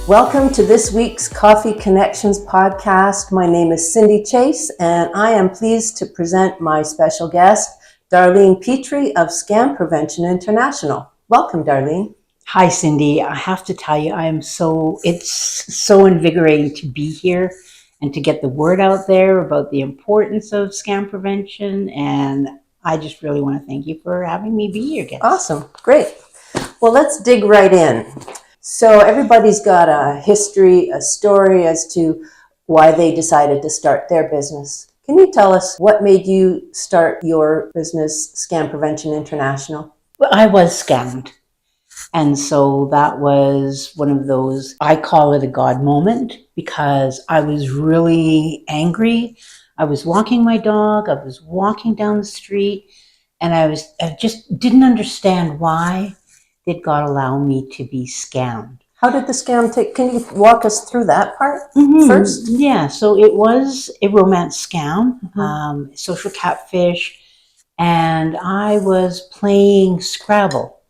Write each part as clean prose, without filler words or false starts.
Welcome to this week's Coffee Connections podcast. My name is Cindy Chase, and I am pleased to present my special guest, Darlene Petrie of Scam Prevention International. Welcome, Darlene. Hi, Cindy. I have to tell you, it's so invigorating to be here and to get the word out there about the importance of scam prevention. And I just really want to thank you for having me be your guest. Awesome. Great. Well, let's dig right in. So everybody's got a history, a story as to why they decided to start their business. Can you tell us what made you start your business, Scam Prevention International? Well, I was scammed. And so that was one of those, I call it a God moment, because I was really angry. I was walking my dog, I was walking down the street, and I just didn't understand why did God allow me to be scammed. How did the scam take? Can you walk us through that part first? Yeah, so it was a romance scam, social catfish, and I was playing Scrabble,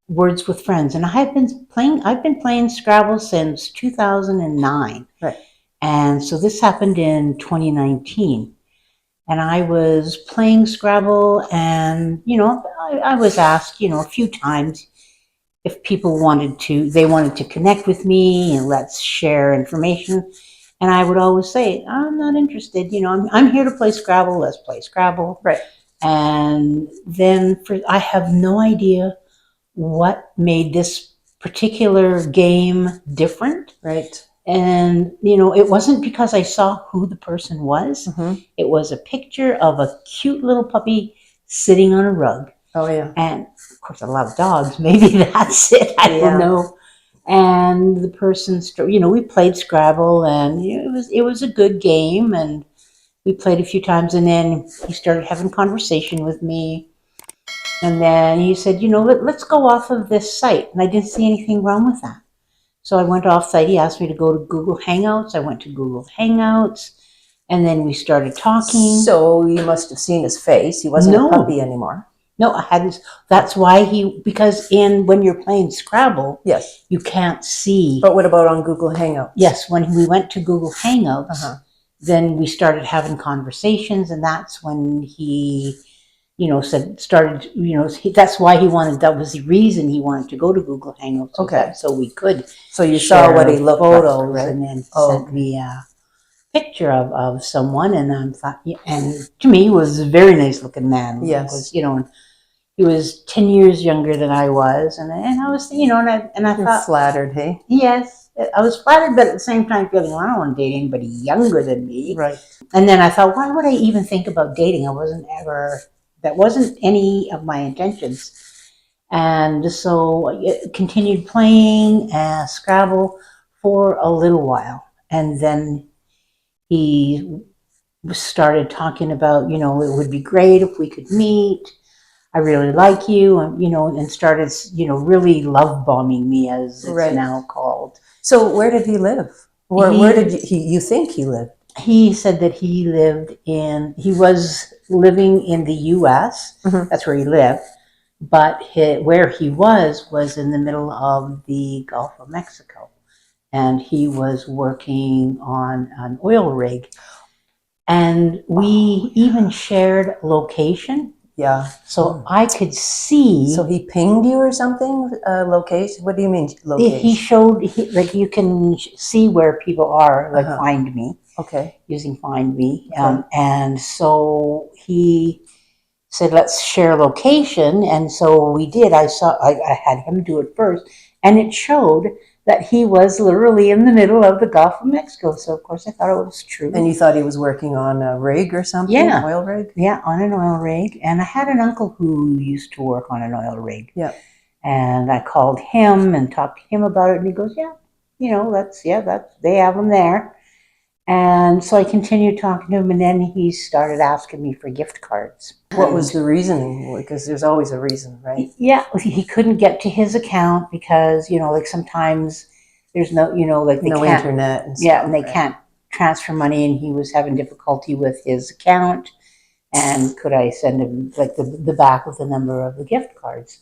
Words with Friends, and I've been playing Scrabble since 2009. Right. And so this happened in 2019. And I was playing Scrabble, and I was asked, a few times if people wanted to connect with me and let's share information. And I would always say, I'm not interested. I'm here to play Scrabble. Let's play Scrabble. Right. And then I have no idea what made this particular game different. Right. And, it wasn't because I saw who the person was. It was a picture of a cute little puppy sitting on a rug. Oh, yeah. And, of course, I love dogs. Maybe that's it. I don't know. And the person, we played Scrabble, and it was a good game. And we played a few times, and then he started having conversation with me. And then he said, let's go off of this site. And I didn't see anything wrong with that. So I went off site. He asked me to go to Google Hangouts. I went to Google Hangouts, and then we started talking. So you must have seen his face. He wasn't a puppy anymore. No, I hadn't. That's why because when you're playing Scrabble, yes, you can't see. But what about on Google Hangouts? Yes, when we went to Google Hangouts, then we started having conversations, and that's when he that's why that was the reason he wanted to go to Google Hangouts. Okay. So we could. So you saw what he looked photos like, right? And then sent me a picture of someone, and I thought, and to me, he was a very nice looking man. Yes. Because, he was 10 years younger than I was, and I was, and I thought, flattered, hey? Yes, I was flattered, but at the same time feeling, well, I don't want to date anybody younger than me. Right. And then I thought, why would I even think about dating? That wasn't any of my intentions. And so I continued playing Scrabble for a little while. And then he started talking about, it would be great if we could meet. I really like you, and started, really love bombing me, as it's now called. So where did he live? Where did you think he lived? He said that he was living in the U.S. That's where he lived. But where he was in the middle of the Gulf of Mexico. And he was working on an oil rig. And we even shared location. Yeah. So I could see. So he pinged you or something? Location? What do you mean location? He showed, you can see where people are, Find Me. Okay. Using Find Me. Okay. And so he said, let's share location. And so we did. I had him do it first. And it showed that he was literally in the middle of the Gulf of Mexico. So, of course, I thought it was true. And you thought he was working on a rig or something? Yeah. An oil rig? Yeah, on an oil rig. And I had an uncle who used to work on an oil rig. Yeah. And I called him and talked to him about it. And he goes, they have them there. And so I continued talking to him, and then he started asking me for gift cards. What was the reasoning? Because there's always a reason, right? Yeah, he couldn't get to his account because, sometimes there's no, no internet and stuff. Yeah, and they can't transfer money, and he was having difficulty with his account. And could I send him the back with the number of the gift cards?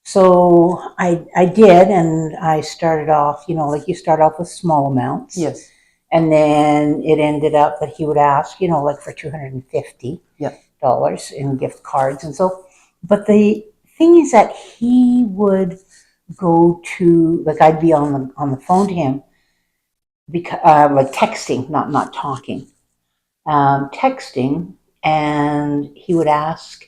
So I did, and I started off, like you start off with small amounts. Yes. And then it ended up that he would ask, like for $250 in gift cards. And so, but the thing is that he would go to, like I'd be on the phone to him, because like texting, not talking, texting, and he would ask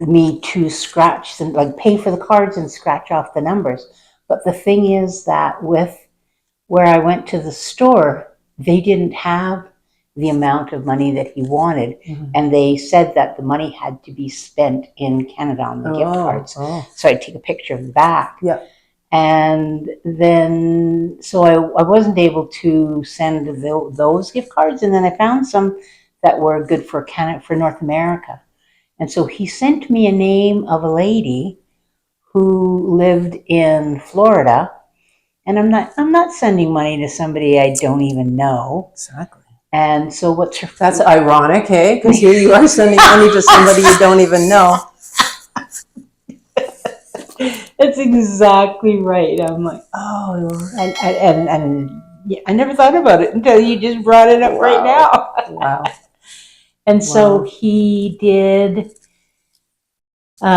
me to scratch and like pay for the cards and scratch off the numbers. But the thing is that with where I went to the store, they didn't have the amount of money that he wanted. Mm-hmm. And they said that the money had to be spent in Canada on the gift cards. Oh. So I'd take a picture of the back. Yeah. And then, so I wasn't able to send those gift cards. And then I found some that were good for Canada, for North America. And so he sent me a name of a lady who lived in Florida. And I'm not sending money to somebody I don't even know. Exactly. And so what's her... That's ironic, hey? Because here you are sending money to somebody you don't even know. That's exactly right. I'm like, oh, and yeah, I never thought about it until you just brought it up right now. Wow. And so he did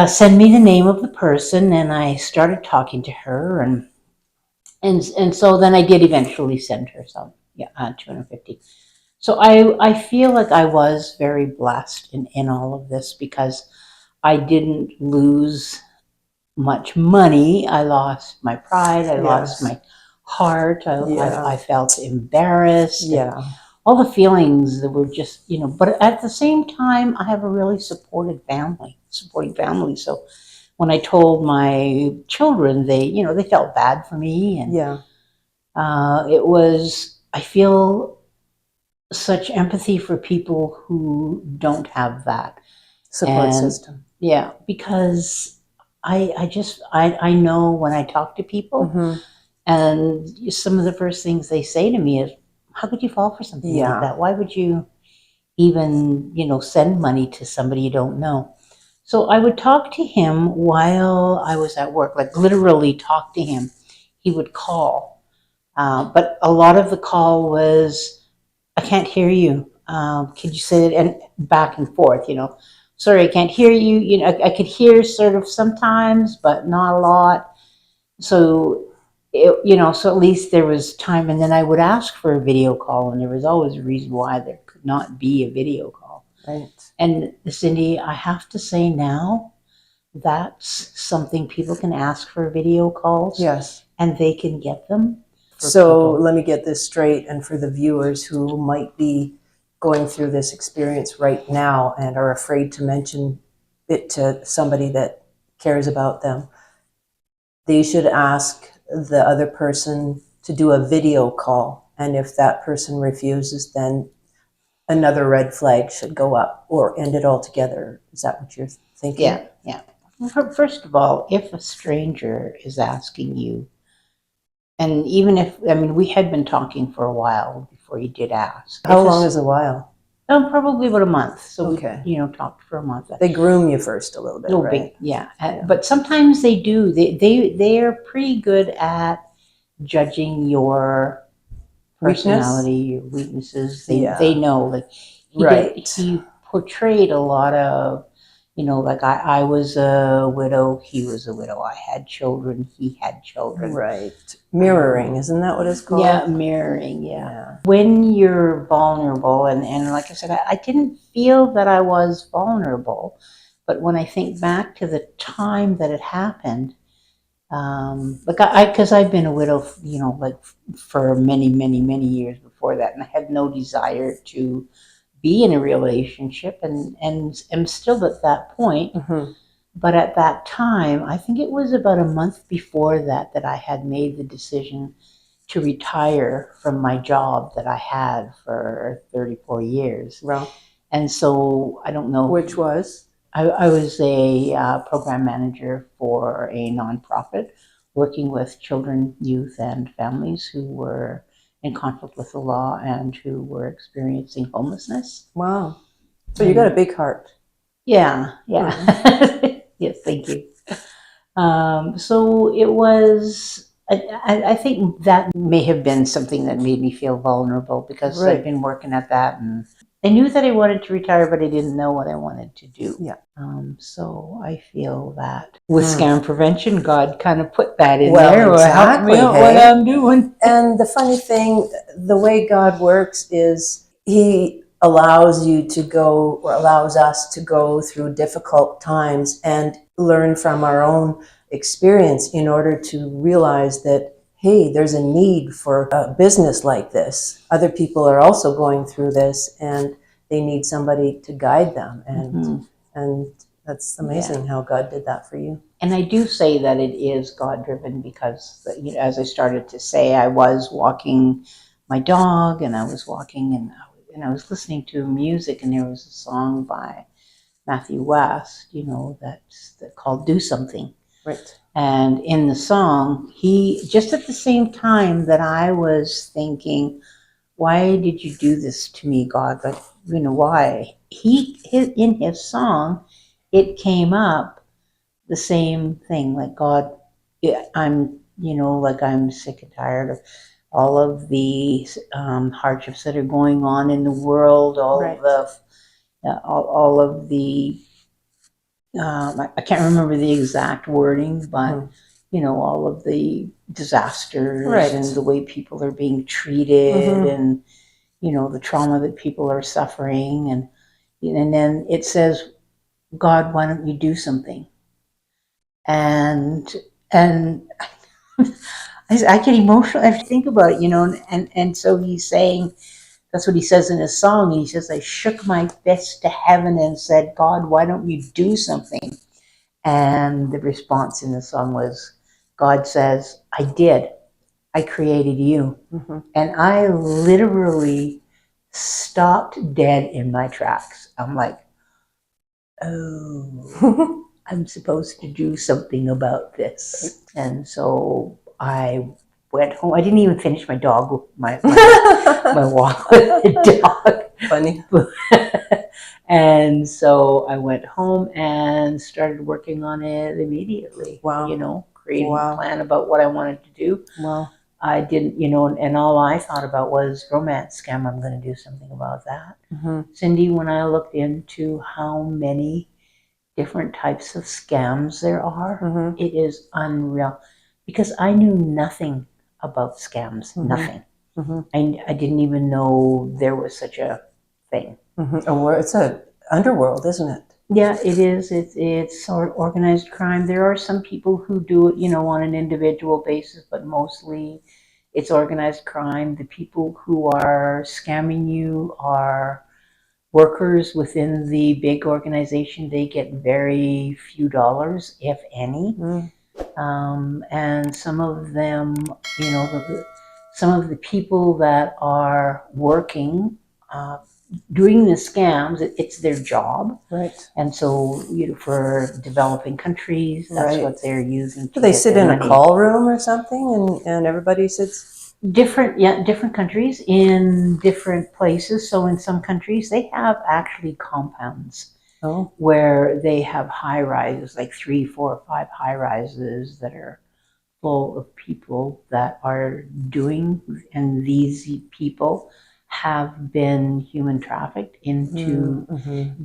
send me the name of the person, and I started talking to her, and so then I did eventually send her some, $250. So I feel like I was very blessed in all of this, because I didn't lose much money. I lost my pride. I lost my heart. I felt embarrassed. Yeah. All the feelings that were just, but at the same time, I have a really supporting family. So when I told my children, they felt bad for me. And I feel such empathy for people who don't have that support system. Yeah, because I know when I talk to people, and some of the first things they say to me is, how could you fall for something like that? Why would you even, send money to somebody you don't know? So I would talk to him while I was at work, like literally talk to him. He would call. But a lot of the call was, I can't hear you. Could you say it? And back and forth, sorry, I can't hear you. I could hear sort of sometimes, but not a lot. So, so at least there was time. And then I would ask for a video call, and there was always a reason why there could not be a video call. Right. And Cindy, I have to say now, that's something people can ask for video calls. Yes. And they can get them. So let me get this straight, and for the viewers who might be going through this experience right now and are afraid to mention it to somebody that cares about them, they should ask the other person to do a video call. And if that person refuses, then another red flag should go up or end it altogether. Is that what you're thinking? Yeah. First of all, if a stranger is asking you, and even if, we had been talking for a while before you did ask. How long is a while? Probably about a month. So we, talked for a month. They groom you first a little bit, right? Yeah. But sometimes they do. They are pretty good at judging your personality, your weaknesses. They know. Like he portrayed a lot of, like I was a widow, he was a widow. I had children, he had children. Right. Mirroring, isn't that what it's called? Yeah, mirroring, yeah. When you're vulnerable, and like I said, I didn't feel that I was vulnerable, but when I think back to the time that it happened, because I've been a widow, like for many, many, many years before that, and I had no desire to be in a relationship, and am still at that point. But at that time, I think it was about a month before that I had made the decision to retire from my job that I had for 34 years. Well, and so I don't know. Which was? I was a program manager for a nonprofit working with children, youth, and families who were in conflict with the law and who were experiencing homelessness. Wow. So you got a big heart. Yeah. Yes, thank you. So it was, I think that may have been something that made me feel vulnerable because I've Right. been working at that, and I knew that I wanted to retire, but I didn't know what I wanted to do. Yeah. So I feel that with scam prevention, God kind of put that in there, Well, or helped me exactly, out what hey? I'm doing. And the funny thing, the way God works is He allows you to go, or allows us to go through difficult times and learn from our own experience in order to realize that, hey, there's a need for a business like this. Other people are also going through this and they need somebody to guide them. And that's amazing how God did that for you. And I do say that it is God driven because, you know, as I started to say, I was walking my dog and I was walking and I was listening to music, and there was a song by Matthew West, you know, that's called Do Something. Right. And in the song, he, just at the same time that I was thinking, why did you do this to me, God? Like, you know, why? In his song, it came up the same thing, like, God, I'm, you know, like, I'm sick and tired of all of the hardships that are going on in the world, all Right. of the, all of the, I can't remember the exact wording, but you know, all of the disasters Right. and the way people are being treated, and you know, the trauma that people are suffering, and then it says, God, why don't you do something? And I get emotional if I think about it, you know, and so he's saying, that's what he says in his song. He says, I shook my fist to heaven and said, God, why don't you do something? And the response in the song was, God says, I did. I created you. And I literally stopped dead in my tracks. I'm like, oh, I'm supposed to do something about this. And so I went home. I didn't even finish my dog, my walk with the dog. Funny. And so I went home and started working on it immediately. Wow. You know, creating a plan about what I wanted to do. Wow. I didn't, you know, and all I thought about was romance scam. I'm going to do something about that. Cindy, when I looked into how many different types of scams there are, it is unreal, because I knew nothing about scams, nothing. I didn't even know there was such a thing. Oh, it's a underworld, isn't it? Yeah, it is. It's organized crime. There are some people who do it, you know, on an individual basis, but mostly it's organized crime. The people who are scamming you are workers within the big organization. They get very few dollars, if any. And some of them, you know, some of the people that are working, doing the scams, it's their job. Right. And so, you know, for developing countries, that's what they're using. Do they sit in a call room or something, and everybody sits? Different countries in different places. So in some countries, they have actually compounds where they have high rises, like 3, 4, 5 high rises that are full of people that are doing, and these people have been human trafficked into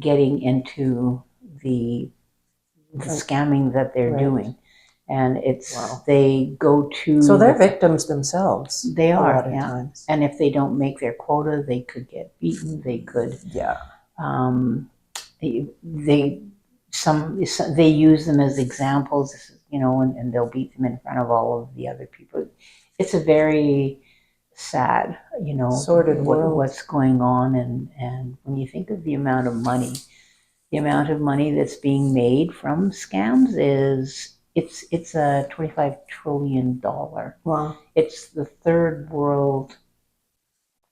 getting into the scamming that they're doing. And it's they go to, so they're victims themselves. They are, a lot of times. And if they don't make their quota, they could get beaten. They could, they use them as examples, you know, and they'll beat them in front of all of the other people. It's a very sad, you know, sordid world. What's going on, and when you think of the amount of money that's being made from scams, is it's a $25 trillion. Wow. It's the third world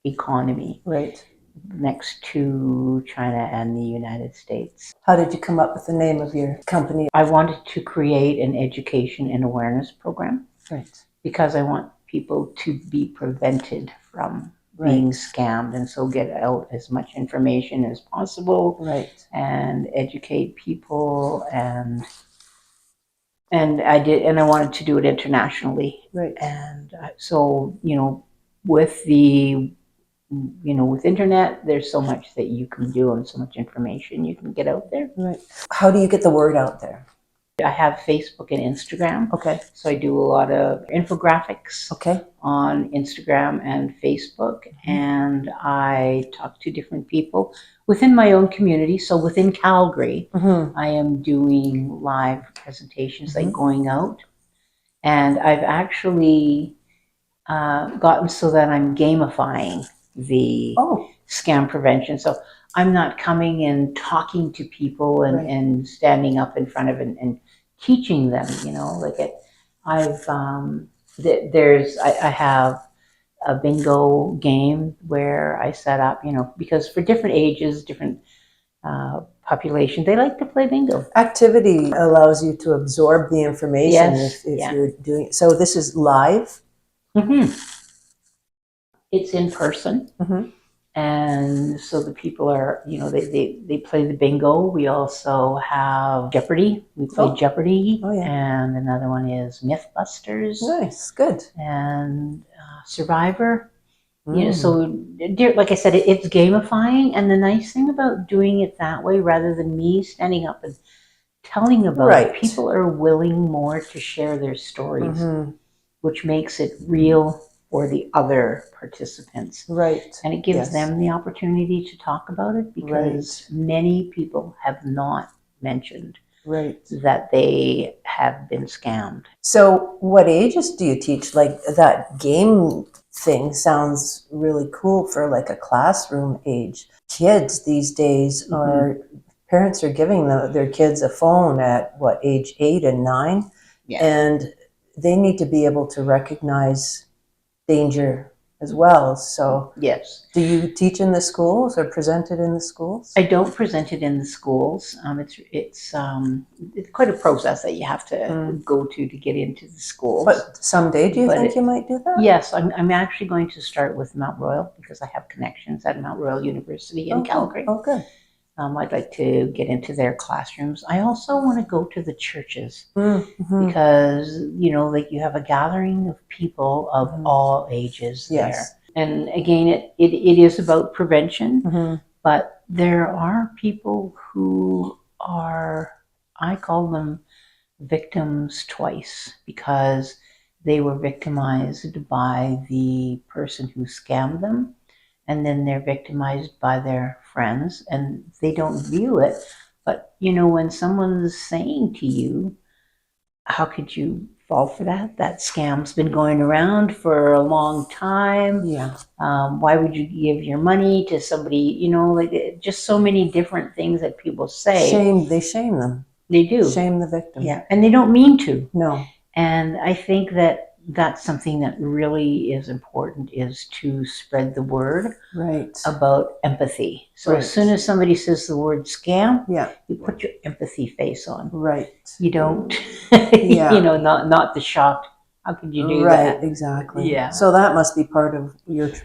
economy. Right. Next to China and the United States. How did you come up with the name of your company? I wanted to create an education and awareness program. Right. Because I want people to be prevented from being scammed, and so get out as much information as possible. Right. And educate people, and And I wanted to do it internationally. Right. And so, with with internet, there's so much that you can do and so much information you can get out there. Right. How do you get the word out there? I have Facebook and Instagram. Okay. So I do a lot of infographics Okay. on Instagram and Facebook. And I talk to different people within my own community. So within Calgary, I am doing live presentations, like going out. And I've actually gotten so that I'm gamifying the scam prevention. So I'm not coming and talking to people and standing up in front of and teaching them, like I've, I have a bingo game where I set up, because for different ages, different population, they like to play bingo. Activity allows you to absorb the information if you're doing it. So this is live? It's in person. And so the people are, they play the bingo. We also have Jeopardy. We play Jeopardy. And another one is Mythbusters. Nice, good. And Survivor. So like I said, it's gamifying. And the nice thing about doing it that way, rather than me standing up and telling about it, people are willing more to share their stories, which makes it real for the other participants. Right. And it gives them the opportunity to talk about it, because many people have not mentioned that they have been scammed. So what ages do you teach? Like that game thing sounds really cool for like a classroom age. Kids these days are, parents are giving their kids a phone at what, age 8 and 9? And they need to be able to recognize danger as well. So do you teach in the schools or present it in the schools? I don't present it in the schools. It's quite a process that you have to go to get into the schools. But someday, do you think you might do that? Yes, I'm actually going to start with Mount Royal, because I have connections at Mount Royal University in Calgary. Oh, good. I'd like to get into their classrooms. I also want to go to the churches, because, like you have a gathering of people of all ages there. And again, it is about prevention, but there are people who are, I call them victims twice, because they were victimized by the person who scammed them, and then they're victimized by their friends, and they don't view it. But, when someone's saying to you, how could you fall for that? That scam's been going around for a long time. Why would you give your money to somebody, like just so many different things that people say. They shame them. They do. Shame the victim. Yeah, and they don't mean to. No. And I think that's something that really is important, is to spread the word about empathy. So as soon as somebody says the word scam, you put your empathy face on. You don't, not the shocked, how could you do that? Right, exactly. Yeah. So that must be part of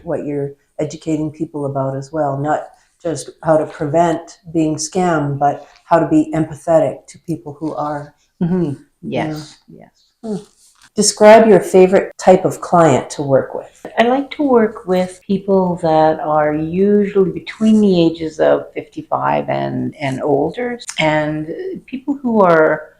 what you're educating people about as well. Not just how to prevent being scammed, but how to be empathetic to people who are. Yes. Describe your favorite type of client to work with. I like to work with people that are usually between the ages of 55 and older, and people who are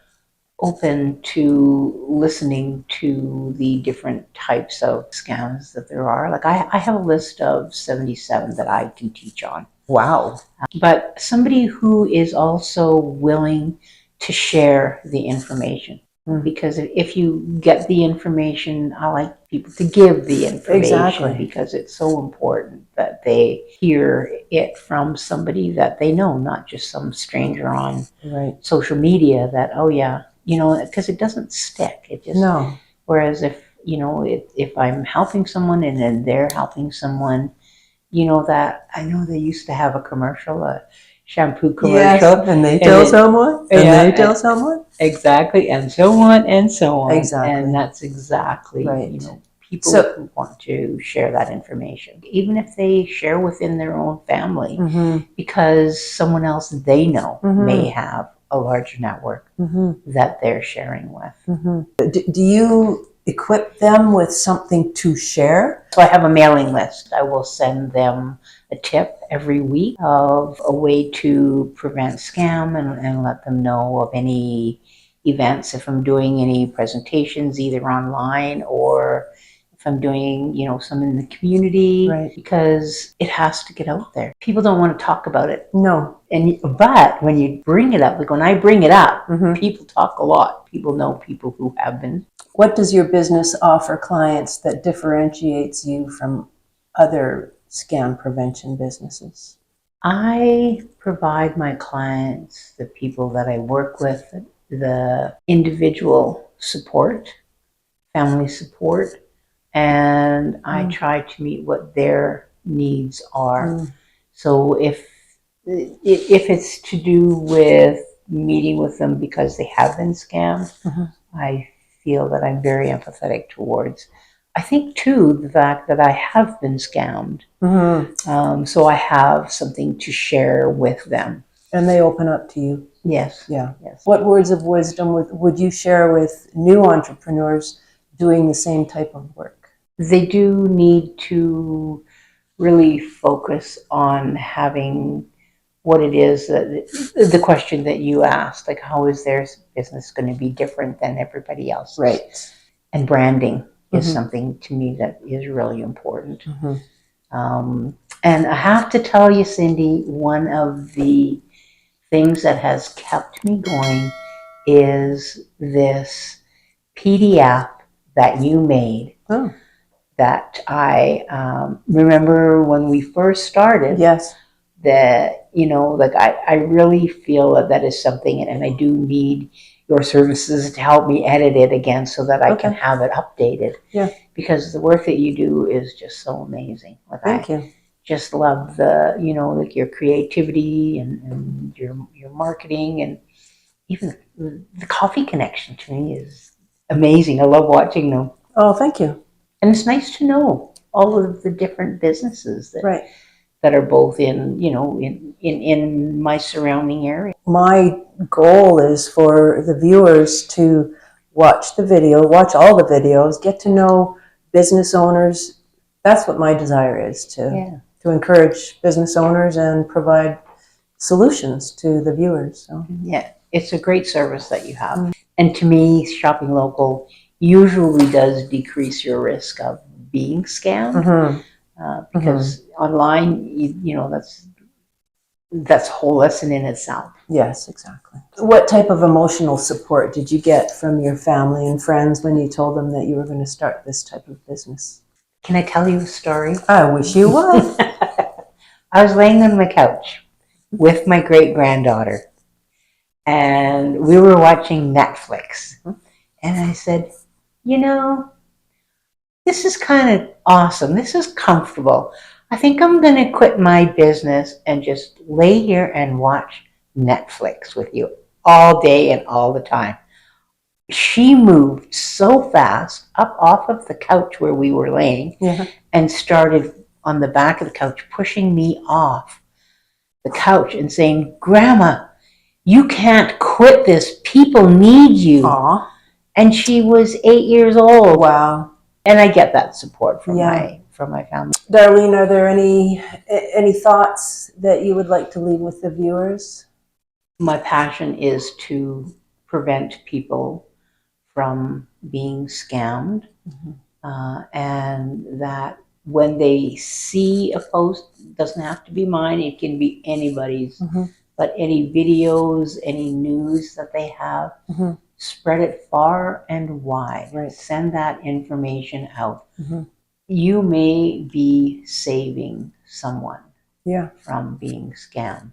open to listening to the different types of scams that there are. Like I have a list of 77 that I can teach on. Wow. But somebody who is also willing to share the information. Because if you get the information, I like people to give the information, because it's so important that they hear it from somebody that they know, not just some stranger on social media that, because it doesn't stick. It just, whereas if I'm helping someone and then they're helping someone, that I know they used to have a commercial, a shampoo commercial. And they tell someone, and they tell someone. Exactly, and so on and so on. Exactly. And that's exactly, people who want to share that information. Even if they share within their own family, because someone else they know may have a larger network that they're sharing with. Do you equip them with something to share? So I have a mailing list. I will send them a tip every week of a way to prevent scam and let them know of any events if I'm doing any presentations either online or if I'm doing, some in the community, Right. because it has to get out there. People don't want to talk about it. No. But when you bring it up, like when I bring it up, people talk a lot. People know people who have been. What does your business offer clients that differentiates you from other scam prevention businesses? I provide my clients, the people that I work with, the individual support, family support, and I try to meet what their needs are. So if it's to do with meeting with them because they have been scammed, I feel that I'm very empathetic towards. I think too the fact that I have been scammed, so I have something to share with them. And they open up to you. Yes. Yeah. Yes. What words of wisdom would you share with new entrepreneurs doing the same type of work? They do need to really focus on having what it is, the question that you asked, like how is their business going to be different than everybody else's? Right. And branding is something to me that is really important. And I have to tell you, Cindy, one of the things that has kept me going is this PDF that you made. Oh. That I remember when we first started. Yes. That, like I really feel that is something, and I do need your services to help me edit it again so that I can have it updated. Yeah. Because the work that you do is just so amazing. Like Thank you. Just love the, like your creativity and your marketing, and even the coffee connection to me is amazing. I love watching them. Oh, thank you. And it's nice to know all of the different businesses that are both in, in my surrounding area. My goal is for the viewers to watch all the videos, get to know business owners. That's what my desire is, to encourage business owners and provide solutions to the viewers. So. Yeah, it's a great service that you have. And to me, shopping local usually does decrease your risk of being scammed. Because online, that's a whole lesson in itself. Yes, exactly. What type of emotional support did you get from your family and friends when you told them that you were going to start this type of business? Can I tell you a story? I wish you would. I was laying on my couch with my great-granddaughter, and we were watching Netflix. And I said, this is kind of awesome. This is comfortable. I think I'm going to quit my business and just lay here and watch Netflix with you all day and all the time. She moved so fast up off of the couch where we were laying and started on the back of the couch pushing me off the couch and saying, Grandma, you can't quit this. People need you. Aww. And she was 8 years old. Wow. And I get that support from my family. Darlene, are there any thoughts that you would like to leave with the viewers? My passion is to prevent people from being scammed, and that when they see a post, it doesn't have to be mine, it can be anybody's, but any videos, any news that they have, spread it far and wide. Right. Send that information out. You may be saving someone from being scammed.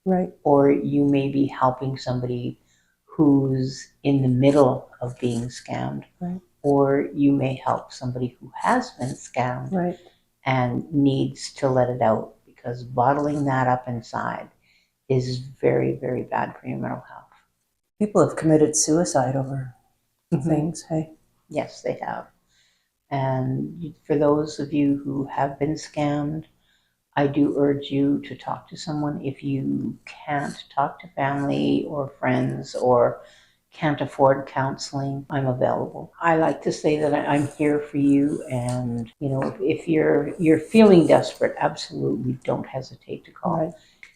Right. Or you may be helping somebody who's in the middle of being scammed. Right. Or you may help somebody who has been scammed and needs to let it out, because bottling that up inside is very, very bad for your mental health. People have committed suicide over things, hey? Yes, they have. And for those of you who have been scammed, I do urge you to talk to someone. If you can't talk to family or friends or can't afford counseling, I'm available. I like to say that I'm here for you, and if you're feeling desperate, absolutely don't hesitate to call. Right.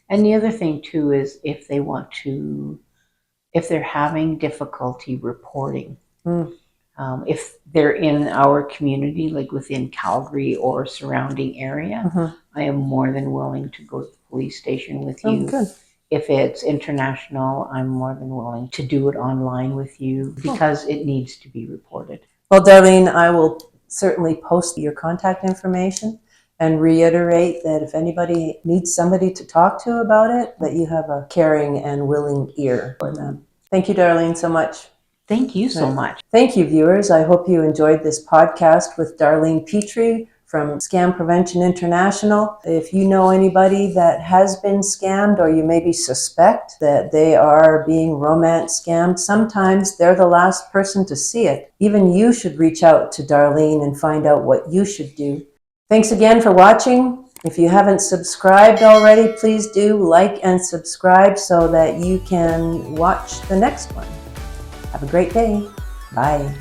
And the other thing too is if they're having difficulty reporting. If they're in our community, like within Calgary or surrounding area, I am more than willing to go to the police station with you. Good. If it's international, I'm more than willing to do it online with you because it needs to be reported. Well, Darlene, I will certainly post your contact information and reiterate that if anybody needs somebody to talk to about it, that you have a caring and willing ear for them. Thank you, Darlene, so much. Thank you so much. Thank you, viewers. I hope you enjoyed this podcast with Darlene Petrie from Scam Prevention International. If you know anybody that has been scammed, or you maybe suspect that they are being romance scammed, sometimes they're the last person to see it. Even you should reach out to Darlene and find out what you should do. Thanks again for watching. If you haven't subscribed already, please do like and subscribe so that you can watch the next one. Have a great day. Bye.